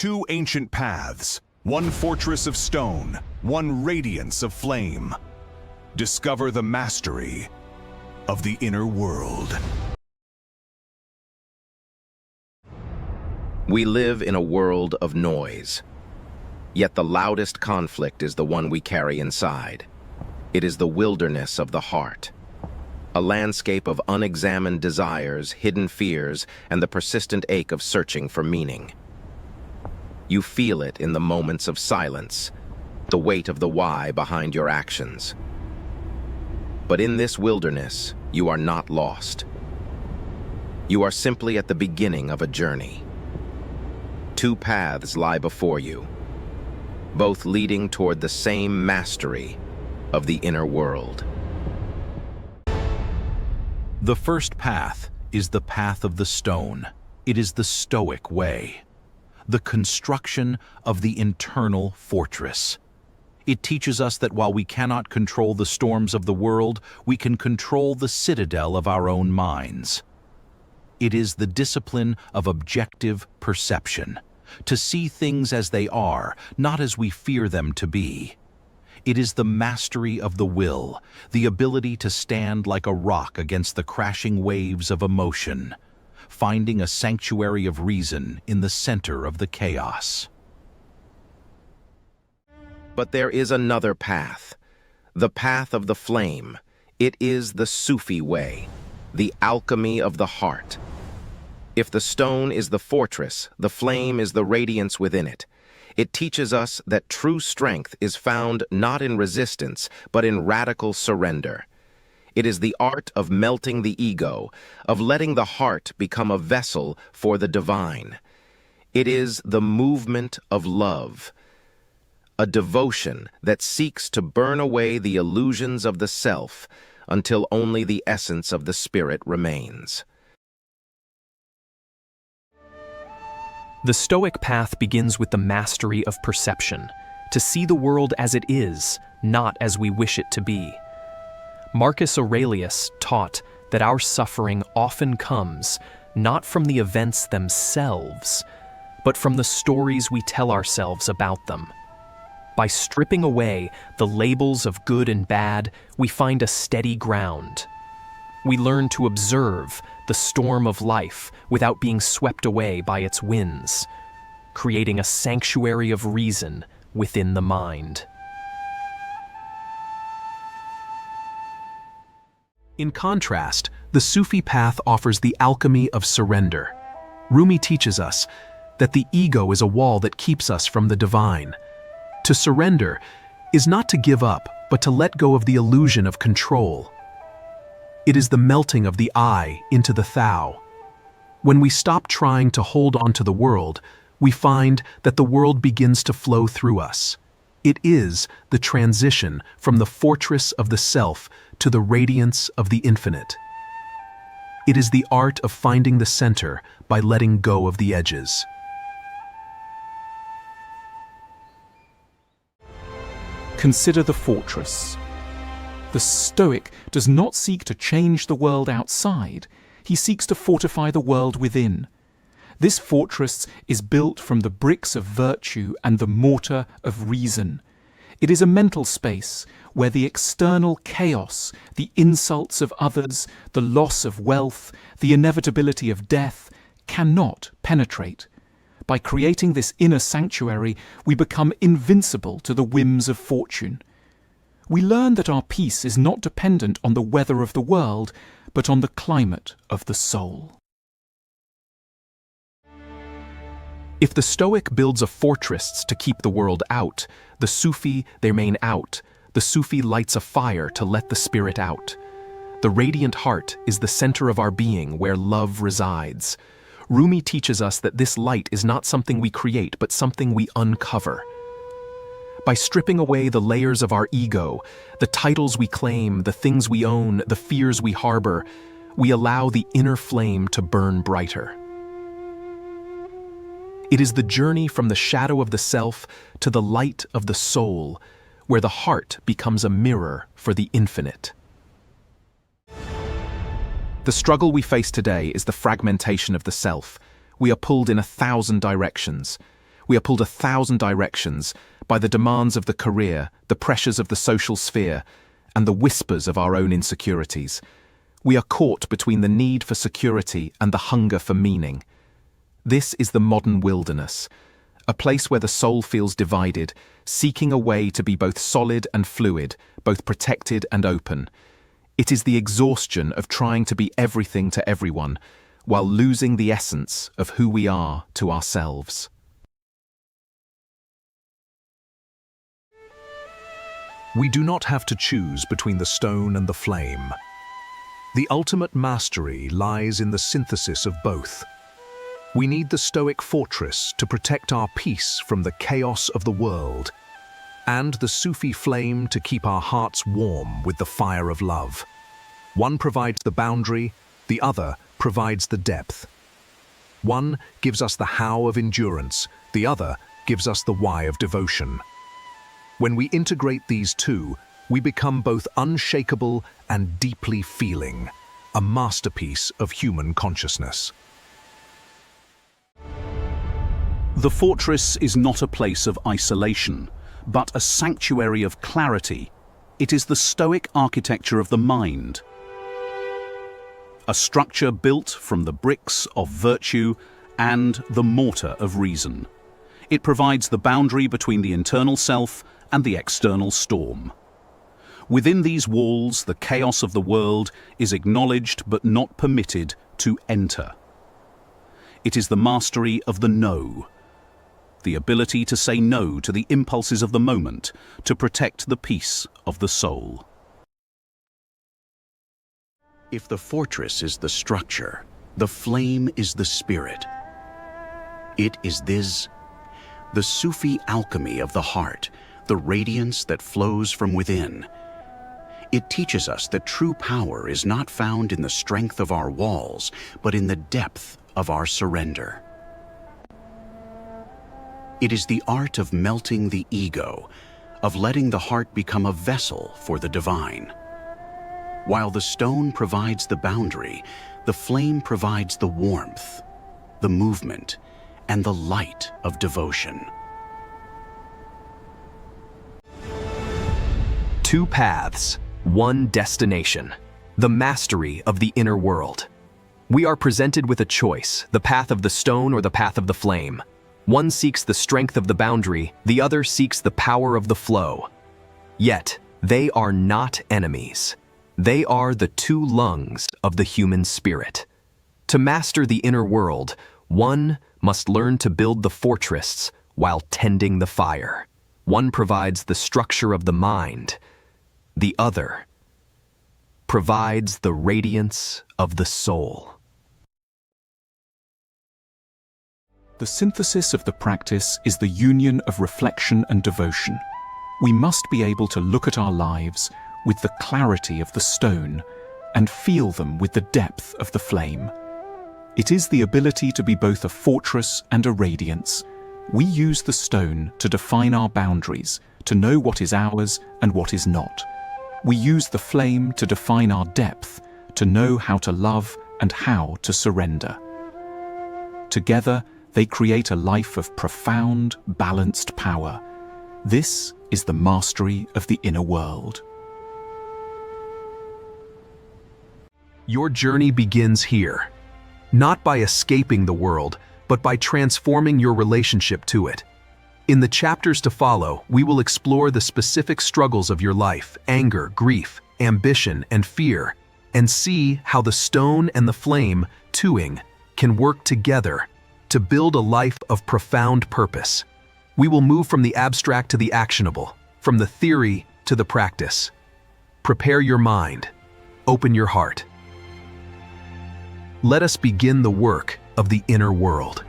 Two ancient paths, one fortress of stone, one radiance of flame. Discover the mastery of the inner world. We live in a world of noise. Yet the loudest conflict is the one we carry inside. It is the wilderness of the heart. A landscape of unexamined desires, hidden fears, and the persistent ache of searching for meaning. You feel it in the moments of silence, the weight of the why behind your actions. But in this wilderness, you are not lost. You are simply at the beginning of a journey. Two paths lie before you, both leading toward the same mastery of the inner world. The first path is the path of the stone. It is the Stoic way, the construction of the internal fortress. It teaches us that while we cannot control the storms of the world, we can control the citadel of our own minds. It is the discipline of objective perception, to see things as they are, not as we fear them to be. It is the mastery of the will, the ability to stand like a rock against the crashing waves of emotion, finding a sanctuary of reason in the center of the chaos. But there is another path, the path of the flame. It is the Sufi way, the alchemy of the heart. If the stone is the fortress, the flame is the radiance within it. It teaches us that true strength is found not in resistance, but in radical surrender. It is the art of melting the ego, of letting the heart become a vessel for the divine. It is the movement of love, a devotion that seeks to burn away the illusions of the self until only the essence of the spirit remains. The Stoic path begins with the mastery of perception, to see the world as it is, not as we wish it to be. Marcus Aurelius taught that our suffering often comes not from the events themselves, but from the stories we tell ourselves about them. By stripping away the labels of good and bad, we find a steady ground. We learn to observe the storm of life without being swept away by its winds, creating a sanctuary of reason within the mind. In contrast, the Sufi path offers the alchemy of surrender. Rumi teaches us that the ego is a wall that keeps us from the divine. To surrender is not to give up, but to let go of the illusion of control. It is the melting of the I into the thou. When we stop trying to hold on to the world, we find that the world begins to flow through us. It is the transition from the fortress of the self to the radiance of the infinite. It is the art of finding the center by letting go of the edges. Consider the fortress. The Stoic does not seek to change the world outside, he seeks to fortify the world within. This fortress is built from the bricks of virtue and the mortar of reason. It is a mental space where the external chaos, the insults of others, the loss of wealth, the inevitability of death, cannot penetrate. By creating this inner sanctuary, we become invincible to the whims of fortune. We learn that our peace is not dependent on the weather of the world, but on the climate of the soul. If the Stoic builds a fortress to keep the world out, the Sufi, they remain out. The Sufi lights a fire to let the spirit out. The radiant heart is the center of our being where love resides. Rumi teaches us that this light is not something we create, but something we uncover. By stripping away the layers of our ego, the titles we claim, the things we own, the fears we harbor, we allow the inner flame to burn brighter. It is the journey from the shadow of the self to the light of the soul, where the heart becomes a mirror for the infinite. The struggle we face today is the fragmentation of the self. We are pulled in 1,000 directions. We are pulled 1,000 directions by the demands of the career, the pressures of the social sphere, and the whispers of our own insecurities. We are caught between the need for security and the hunger for meaning. This is the modern wilderness, a place where the soul feels divided, seeking a way to be both solid and fluid, both protected and open. It is the exhaustion of trying to be everything to everyone, while losing the essence of who we are to ourselves. We do not have to choose between the stone and the flame. The ultimate mastery lies in the synthesis of both. We need the Stoic fortress to protect our peace from the chaos of the world, and the Sufi flame to keep our hearts warm with the fire of love. One provides the boundary, the other provides the depth. One gives us the how of endurance, the other gives us the why of devotion. When we integrate these two, we become both unshakable and deeply feeling, a masterpiece of human consciousness. The fortress is not a place of isolation, but a sanctuary of clarity. It is the Stoic architecture of the mind. A structure built from the bricks of virtue and the mortar of reason. It provides the boundary between the internal self and the external storm. Within these walls, the chaos of the world is acknowledged but not permitted to enter. It is the mastery of the no, the ability to say no to the impulses of the moment, to protect the peace of the soul. If the fortress is the structure, the flame is the spirit. It is this, the Sufi alchemy of the heart, the radiance that flows from within. It teaches us that true power is not found in the strength of our walls, but in the depth of our surrender. It is the art of melting the ego, of letting the heart become a vessel for the divine. While the stone provides the boundary, the flame provides the warmth, the movement, and the light of devotion. Two paths, one destination, the mastery of the inner world. We are presented with a choice, the path of the stone or the path of the flame. One seeks the strength of the boundary, the other seeks the power of the flow. Yet, they are not enemies. They are the two lungs of the human spirit. To master the inner world, one must learn to build the fortress while tending the fire. One provides the structure of the mind. The other provides the radiance of the soul. The synthesis of the practice is the union of reflection and devotion. We must be able to look at our lives with the clarity of the stone and feel them with the depth of the flame. It is the ability to be both a fortress and a radiance. We use the stone to define our boundaries, to know what is ours and what is not. We use the flame to define our depth, to know how to love and how to surrender. Together, they create a life of profound, balanced power. This is the mastery of the inner world. Your journey begins here, not by escaping the world, but by transforming your relationship to it. In the chapters to follow, we will explore the specific struggles of your life, anger, grief, ambition, and fear, and see how the stone and the flame, tuing, can work together to build a life of profound purpose. We will move from the abstract to the actionable, from the theory to the practice. Prepare your mind. Open your heart. Let us begin the work of the inner world.